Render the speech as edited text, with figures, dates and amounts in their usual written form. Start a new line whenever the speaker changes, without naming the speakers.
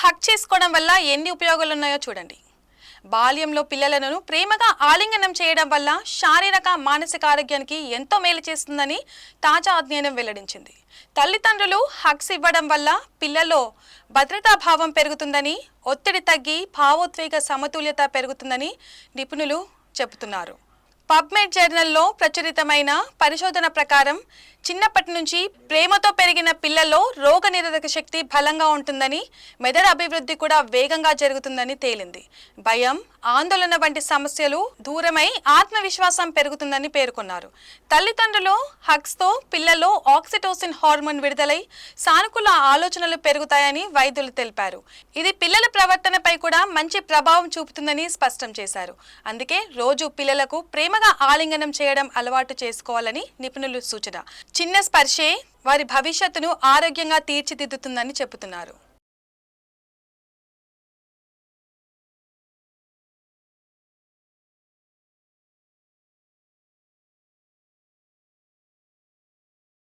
Hug చేసుకోవడం వల్ల ఎన్ని ఉపయోగాలు ఉన్నాయో చూడండి. బాల్యంలో పిల్లలను ప్రేమగా ఆలింగనం చేయడం వల్ల శారీరక మానసిక ఆరోగ్యానికి ఎంతో మేలు చేస్తుందని తాజా అధ్యయనం వెల్లడించింది. తల్లిదండ్రులు హగ్స్ ఇవ్వడం వల్ల పిల్లలో భద్రతా భావం పెరుగుతుందని, ఒత్తిడి తగ్గి భావోద్వేగ సమతుల్యత పెరుగుతుందని నిపుణులు చెబుతున్నారు. పబ్మెడ్ జర్నల్లో ప్రచురితమైన పరిశోధన ప్రకారం చిన్నప్పటి నుంచి ప్రేమతో పెరిగిన పిల్లల్లో రోగనిరోధక శక్తి బలంగా ఉంటుందని, మెదడు అభివృద్ధి కూడా వేగంగా జరుగుతుందని తేలింది. భయం, ఆందోళన వంటి సమస్యలు దూరమై ఆత్మవిశ్వాసం పెరుగుతుందని పేర్కొన్నారు. తల్లిదండ్రులు హగ్స్తో పిల్లల్లో ఆక్సిటోసిన్ హార్మోన్ విడుదలై సానుకూల ఆలోచనలు పెరుగుతాయని వైద్యులు తెలిపారు. ఇది పిల్లల ప్రవర్తనపై కూడా మంచి ప్రభావం చూపుతుందని స్పష్టం చేశారు. అందుకే రోజు పిల్లలకు ప్రేమగా ఆలింగనం చేయడం అలవాటు చేసుకోవాలని నిపుణులు సూచన. చిన్న స్పర్శే వారి భవిష్యత్తును ఆరోగ్యంగా తీర్చిదిద్దుతుందని చెబుతున్నారు.